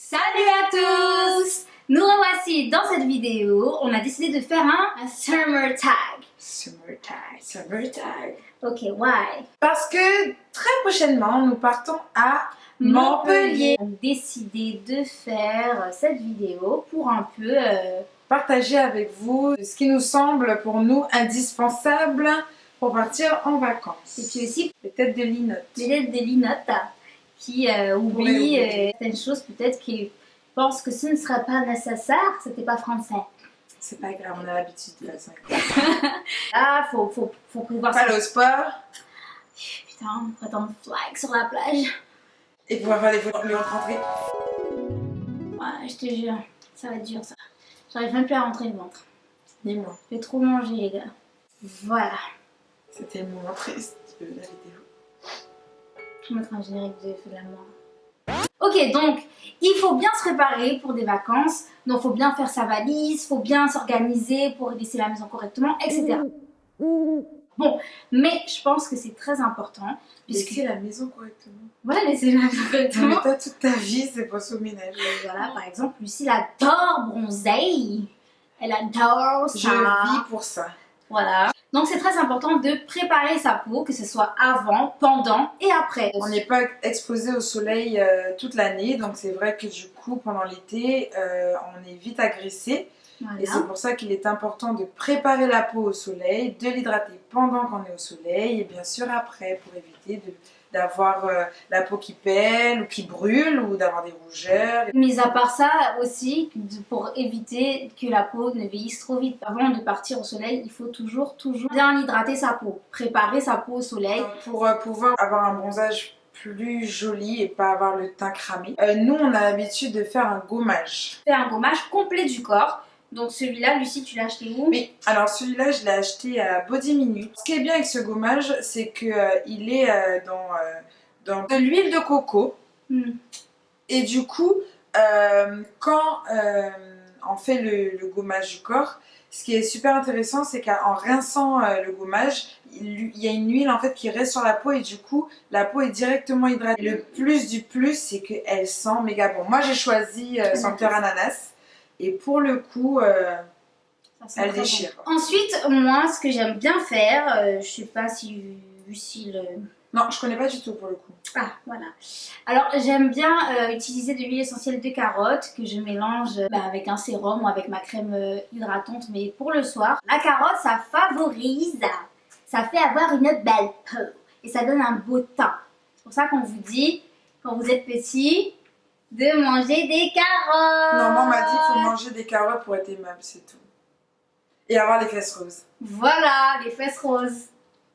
Salut à tous! Nous revoici dans cette vidéo. On a décidé de faire un summer tag. Summer tag. Ok, why? Parce que très prochainement, nous partons à Montpellier. On a décidé de faire cette vidéo pour un peu Partager avec vous ce qui nous semble pour nous indispensable pour partir en vacances. et puis aussi Les têtes de linotte. peut-être des linottes qui oublient certaines choses, peut-être qui pensent que ce ne serait pas nécessaire, c'était pas français. C'est pas grave, on a l'habitude de faire ça. Ah, faut prévoir ça. Aller au sport Putain, on pourrait être en flag sur la plage. et pouvoir faire des photos de rentrée. Ouais, je te jure, ça va être dur ça. J'arrive même plus à rentrer le ventre. Ni moi. J'ai trop mangé les gars. Voilà. C'était le moment triste de la vidéo. Je vais mettre un générique de feu de l'amour. Ok, donc il faut bien se préparer pour des vacances. Donc il faut bien faire sa valise, il faut bien s'organiser pour laisser la maison correctement, etc. Bon, mais je pense que c'est très important. Laisser la maison correctement. Voilà, laisser la maison Non, correctement. mais toi, toute ta vie, c'est pas au ménage. Et voilà, par exemple, Lucie elle adore bronzer. Elle adore ça. Je vis pour ça. Voilà. Donc c'est très important de préparer sa peau, que ce soit avant, pendant et après. On n'est pas exposé au soleil toute l'année, donc c'est vrai que du coup, pendant l'été, on est vite agressé. Voilà. Et c'est pour ça qu'il est important de préparer la peau au soleil, de l'hydrater pendant qu'on est au soleil et bien sûr après pour éviter d'avoir la peau qui pèle ou qui brûle ou d'avoir des rougeurs. Mis à part ça aussi, pour éviter que la peau ne vieillisse trop vite. Avant de partir au soleil, il faut toujours bien hydrater sa peau, préparer sa peau au soleil. Donc, pour pouvoir avoir un bronzage plus joli et pas avoir le teint cramé, nous on a l'habitude de faire un gommage. Faire un gommage complet du corps. Donc celui-là, Lucie, tu l'as acheté où? Oui, alors celui-là je l'ai acheté à Body Minute. Ce qui est bien avec ce gommage, c'est que il est dans de l'huile de coco. Et du coup, quand on fait le gommage du corps, ce qui est super intéressant, c'est qu'en rinçant le gommage, il y a une huile en fait qui reste sur la peau et du coup, la peau est directement hydratée. Le plus du plus, c'est qu'elle sent méga bon. Moi, j'ai choisi senteur ananas et pour le coup, elle déchire. Bon. Ensuite, moi, ce que j'aime bien faire, je sais pas si Lucie le... Non, je connais pas du tout pour le coup. Ah, voilà. Alors, j'aime bien utiliser de l'huile essentielle de carotte que je mélange avec un sérum ou avec ma crème hydratante, mais pour le soir. La carotte, ça favorise, ça fait avoir une belle peau et ça donne un beau teint. C'est pour ça qu'on vous dit, quand vous êtes petit, de manger des carottes. Non, moi, on m'a dit qu'il faut manger des carottes pour être aimable, c'est tout. Et avoir les fesses roses. Voilà, les fesses roses.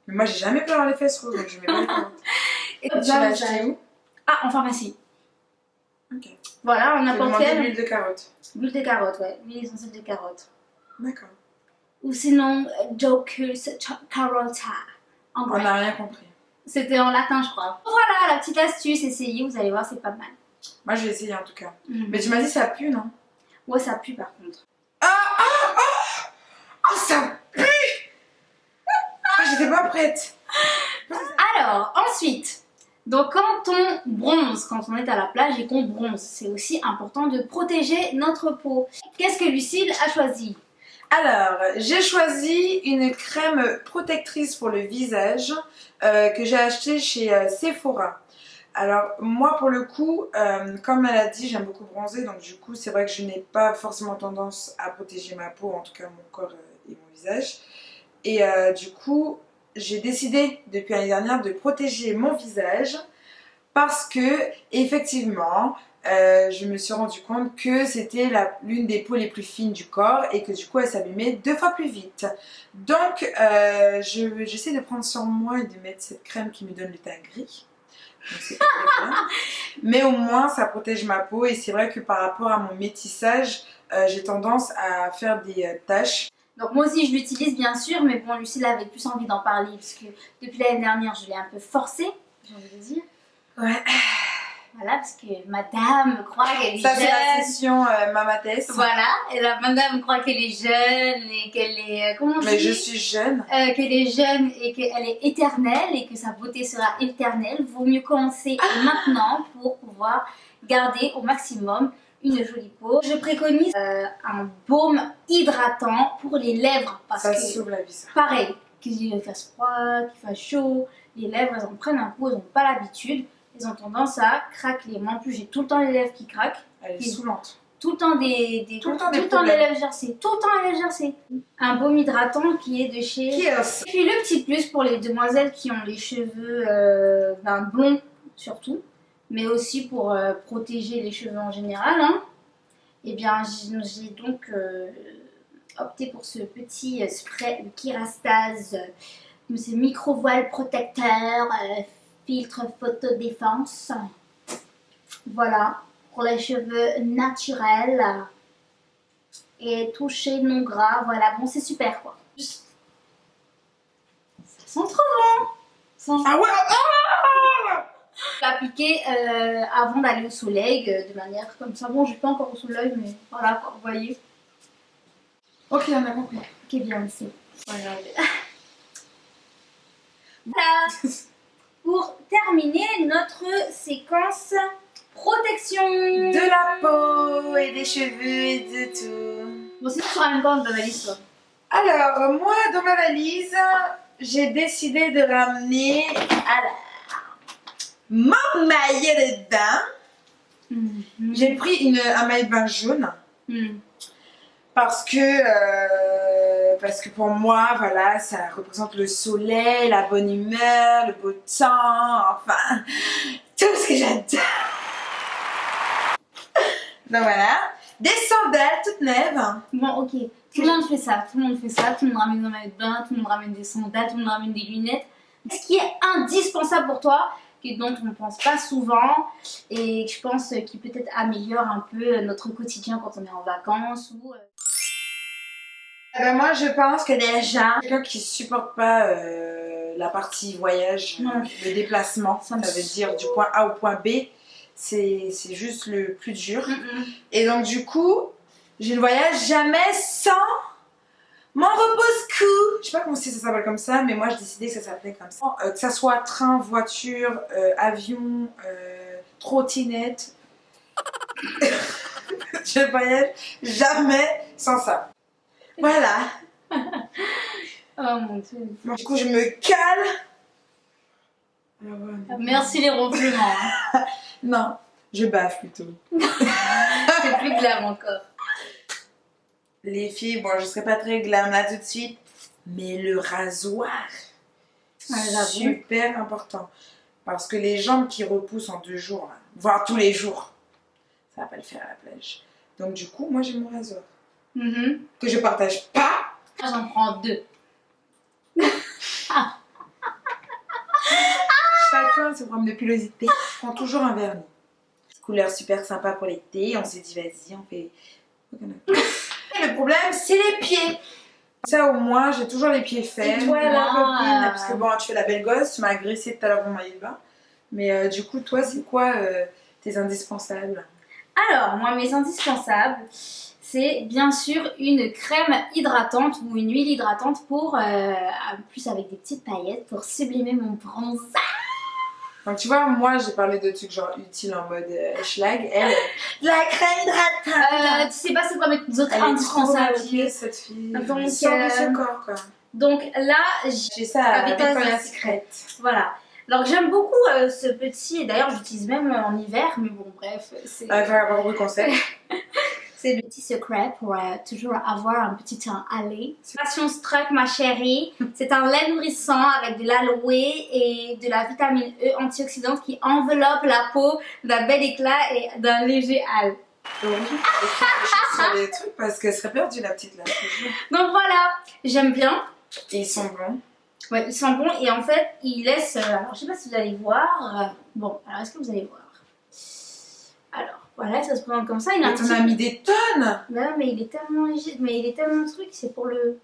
Mais moi, j'ai jamais pu avoir les fesses roses, donc je mets pas les carottes. Et tu l'as acheté où? Ah, en pharmacie. Ok. Voilà, on n'importe quelle. L'huile de carotte. L'huile de carotte, ouais. L'huile essentielle de carotte. D'accord. Ou sinon, Docus Carota. En On grec. n'a rien compris. C'était en latin, je crois. Voilà, la petite astuce, essayez, vous allez voir, c'est pas mal. Moi, je vais essayer en tout cas. Mais tu m'as dit ça pue, non? Ouais, ça pue par contre. Oh, ça pue! Ah, j'étais pas prête. Alors, ensuite, donc quand on bronze, quand on est à la plage et qu'on bronze, c'est aussi important de protéger notre peau. Qu'est-ce que Lucille a choisi? Alors, j'ai choisi une crème protectrice pour le visage que j'ai achetée chez Sephora. Alors, moi pour le coup, comme elle a dit, j'aime beaucoup bronzer, donc du coup, c'est vrai que je n'ai pas forcément tendance à protéger ma peau, en tout cas mon corps et mon visage. Et du coup, j'ai décidé depuis l'année dernière de protéger mon visage parce que, effectivement, je me suis rendu compte que c'était l'une des peaux les plus fines du corps et que du coup elle s'abîmait 2 fois plus vite. Donc j'essaie de prendre sur moi et de mettre cette crème qui me donne le teint gris. Donc, c'est pas très bien. Mais au moins ça protège ma peau et c'est vrai que par rapport à mon métissage, j'ai tendance à faire des taches. Donc moi aussi je l'utilise bien sûr, mais bon Lucille avait plus envie d'en parler parce que depuis l'année dernière je l'ai un peu forcée, j'ai envie de dire. Ouais. Voilà, parce que madame croit qu'elle est Ça, jeune. c'est la session Mamatess. Voilà, et la madame croit qu'elle est jeune et qu'elle est... comment on dit? Mais je suis jeune. Qu'elle est jeune et qu'elle est éternelle et que sa beauté sera éternelle. Vaut mieux commencer maintenant pour pouvoir garder au maximum une jolie peau. Je préconise un baume hydratant pour les lèvres parce Ça que sauve la vie, ça. pareil, qu'il fasse froid, qu'il fasse chaud, les lèvres elles en prennent un coup, elles n'ont pas l'habitude, elles ont tendance à craquer. Moi en plus j'ai tout le temps les lèvres qui craquent, Elle est saoulante. tout le temps les lèvres gercées, tout le temps les lèvres gercées. Un baume hydratant qui est de chez Kiehl's. Et puis le petit plus pour les demoiselles qui ont les cheveux blonds surtout, mais aussi pour protéger les cheveux en général, hein. Et bien j'ai donc opté pour ce petit spray de Kerastase, ce micro-voile protecteur, filtre photodéfense. Voilà, pour les cheveux naturels et toucher non gras. Voilà, bon c'est super quoi. Ça sent trop bon. Ah ouais, ah L'appliquer avant d'aller au soleil de manière comme ça. Bon, je suis pas encore au soleil, mais voilà quoi, vous voyez. Ok, on a compris. Ok, bien ici. Voilà. Pour terminer notre séquence protection De la peau et des cheveux et de tout. Bon, sinon tu ramènes quoi dans ma valise toi? Alors, moi, dans ma valise, j'ai décidé de ramener mon maillot de bain. J'ai pris un maillot de bain jaune parce que pour moi, voilà, ça représente le soleil, la bonne humeur, le beau temps, enfin, tout ce que j'adore. Donc voilà, des sandales toutes neuves. Bon, ok. Tout le monde fait ça, tout le monde fait ça, tout le monde ramène un maillot de bain, tout le monde ramène des sandales, tout le monde ramène des lunettes. Ce qui est indispensable pour toi, dont on ne pense pas souvent et je pense qui peut-être améliore un peu notre quotidien quand on est en vacances ou... Moi je pense que déjà, quelqu'un qui supporte pas la partie voyage, le déplacement, ça veut dire du point A au point B, c'est juste le plus dur. Et donc du coup, je ne voyage jamais sans mon repose-cou. Je sais pas comment si ça s'appelle comme ça, mais moi j'ai décidé que ça s'appelait comme ça. Que ça soit train, voiture, avion, trottinette, je voyage jamais sans ça. Voilà. Oh mon dieu. Du coup, je me cale. Merci les ronflements. Non, je baffe plutôt. C'est plus glam encore. Les filles, bon, je serai pas très glam là tout de suite, mais le rasoir, super important. Parce que les jambes qui repoussent en 2 jours, là, voire tous les jours, ça va pas le faire à la plage. Donc du coup, moi j'ai mon rasoir. Que je partage pas. J'en prends 2. Chacun ses problèmes de pilosité. Je prends toujours un vernis. Couleur super sympa pour l'été. On s'est dit vas-y, on fait... Et le problème, c'est les pieds. Ça au moins, j'ai toujours les pieds faits. Et toi là, copine, parce que bon, tu fais la belle gosse, tu m'as agressé tout à l'heure pour maillot de bain. Mais du coup, toi, c'est quoi tes indispensables? Alors, moi, mes indispensables, c'est bien sûr une crème hydratante ou une huile hydratante pour, en plus avec des petites paillettes, pour sublimer mon bronzage. Donc tu vois, moi j'ai parlé de trucs genre utiles en mode schlag. Elle, la crème hydratante. Tu sais pas c'est quoi mes autres indispensables. Cette fille. Donc, Elle sort de ce corps quoi. Donc là, j'ai ça à Victoria's Secret. Voilà. Alors j'aime beaucoup ce petit, et d'ailleurs j'utilise même en hiver, mais bon bref, c'est... Faire avoir beaucoup de conseils. C'est le petit secret pour toujours avoir un petit teint allé. Passion Struck ma chérie, c'est un lait nourrissant avec de l'aloe et de la vitamine E antioxydante qui enveloppe la peau d'un bel éclat et d'un léger hâle. Donc sur les trucs parce qu'elle serait perdue la petite là. Donc voilà, j'aime bien. Et ils sont bons. Ouais, ils sont bons et en fait ils laissent, alors je sais pas si vous allez voir, bon alors est-ce que vous allez voir? Alors voilà, ça se présente comme ça. Il a t'en as mis des tonnes. Non, mais il est tellement léger, mais il est tellement truc, c'est pour le...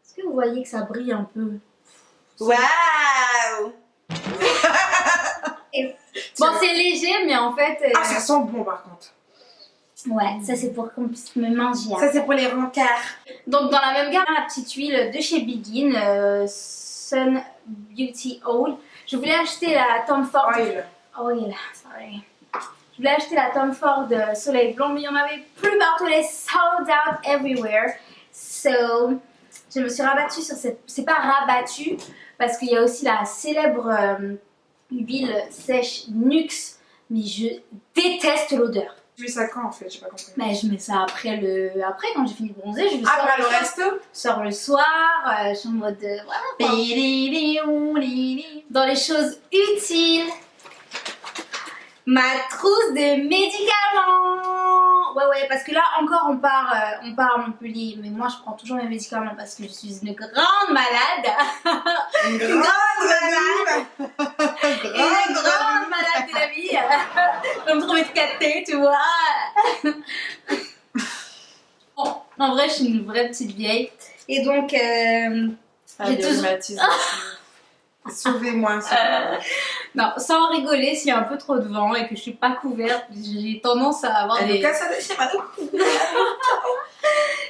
Est-ce que vous voyez que ça brille un peu? Waouh. Bon, c'est léger, mais en fait... Ah, ça sent bon par contre. Ouais, ça c'est pour qu'on puisse me manger. Ça c'est pour les rencarts. Donc dans la même gamme, la petite huile de chez Begin, Sun Beauty Oil. Je voulais acheter la Tom Ford Oil. Oil, sorry. Je voulais acheter la Tom Ford Soleil Blanc, mais il n'y en avait plus partout, les sold out everywhere. So, je me suis rabattue sur cette... C'est pas rabattue, parce qu'il y a aussi la célèbre huile sèche Nuxe, mais je déteste l'odeur. Tu mets ça quand en fait? J'ai pas compris. Mais je mets ça après quand j'ai fini de bronzer, je le sors. Après le resto? Je sors le soir, je suis en mode voilà. Dans les choses utiles, ma trousse de médicaments. Ouais, parce que là encore on part à Montpellier, mais moi je prends toujours mes médicaments parce que je suis une grande malade. Une grande malade. Une grande malade de la vie. Je me trouve éclatée, tu vois. Bon, en vrai, je suis une vraie petite vieille. Et donc, j'ai toujours... Sauvez-moi. Non, sans rigoler, s'il y a un peu trop de vent et que je suis pas couverte, j'ai tendance à avoir des...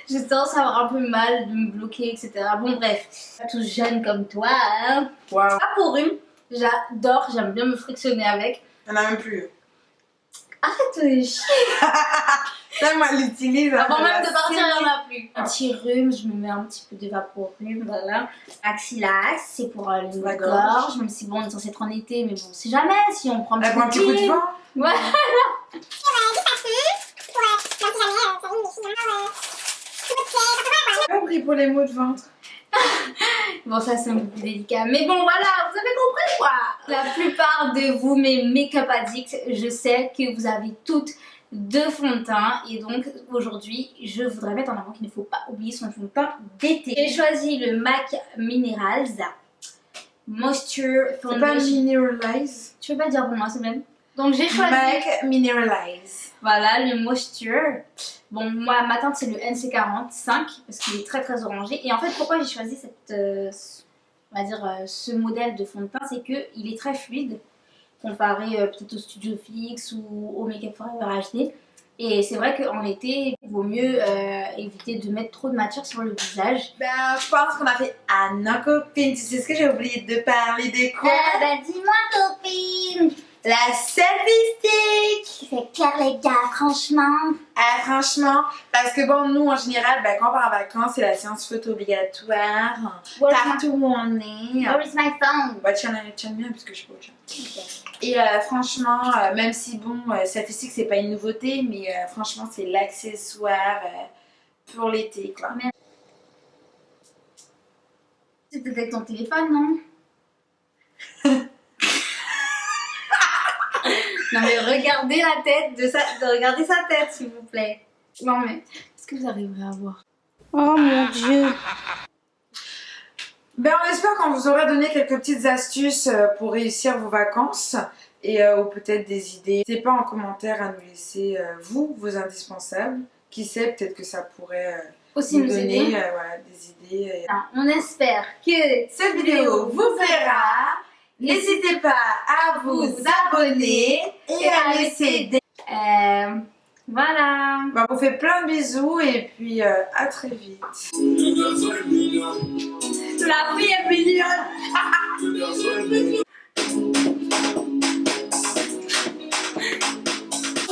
J'ai tendance à avoir un peu mal, de me bloquer, etc. Bon, bref, pas tous jeunes comme toi, hein. Wow. Ça pour rhume, j'adore, j'aime bien me frictionner avec. Il n'y en a même plus. Arrête de chier. Ça, moi, l'utilise. Avant même de partir, il n'y en a plus. Un petit rhume, je me mets un petit peu d'évaporume, voilà. Axillax, c'est pour la gorge, même si bon, on est censé être en été, mais bon, on sait jamais si on prend un petit coup de vent. Voilà. J'ai pas pris pour les maux de ventre. Bon, ça c'est un peu plus délicat. Mais bon, voilà, vous avez compris quoi. La plupart de vous, mes make-up addicts, je sais que vous avez toutes de fond de teint. Et donc, aujourd'hui, je voudrais mettre en avant qu'il ne faut pas oublier son fond de teint d'été. J'ai choisi le MAC Minerals Moisture Foundation. C'est pas Mineralize? Tu veux pas dire pour moi, c'est même. Donc, j'ai choisi... MAC Mineralize. Voilà, le Moisture. Bon, moi, ma teinte, c'est le NC45 parce qu'il est très très orangé. Et en fait, pourquoi j'ai choisi cette, on va dire, ce modèle de fond de teint, c'est qu'il est très fluide comparé peut-être au Studio Fix ou au Make Up Forever HD. Et c'est vrai qu'en été, il vaut mieux éviter de mettre trop de matière sur le visage. Ben, je pense qu'on a fait à nos copines. Tu sais ce que j'ai oublié de parler de quoi? Ben, dis-moi, copine! La selfie stick! C'est clair, les gars, franchement. Ah, franchement, parce que bon, nous en général, ben, quand on part en vacances, c'est la séance photo obligatoire. Partout où on est. Where is my phone? Bah, tiens bien, parce que je suis pas au chat. Et franchement, même si bon, selfie stick, c'est pas une nouveauté, mais franchement, c'est l'accessoire pour l'été, quoi. C'est peut-être avec ton téléphone, non? Non mais regardez la tête regardez sa tête s'il vous plaît. Non mais est-ce que vous arriverez à voir? Oh mon dieu. Ben on espère qu'on vous aura donné quelques petites astuces pour réussir vos vacances et ou peut-être des idées. N'hésitez pas en commentaire à nous laisser vos indispensables. Qui sait, peut-être que ça pourrait aussi nous nous donner aider. voilà, des idées. On espère que Cette vidéo vous plaira. N'hésitez pas à vous abonner et à laisser des... Voilà. Bon, on vous fait plein de bisous et puis à très vite. La vie est mignonne.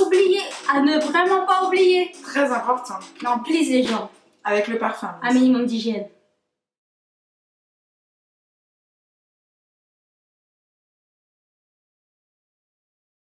Oubliez, à ne vraiment pas oublier. Très important. Non, please les gens. Avec le parfum. Un minimum d'hygiène.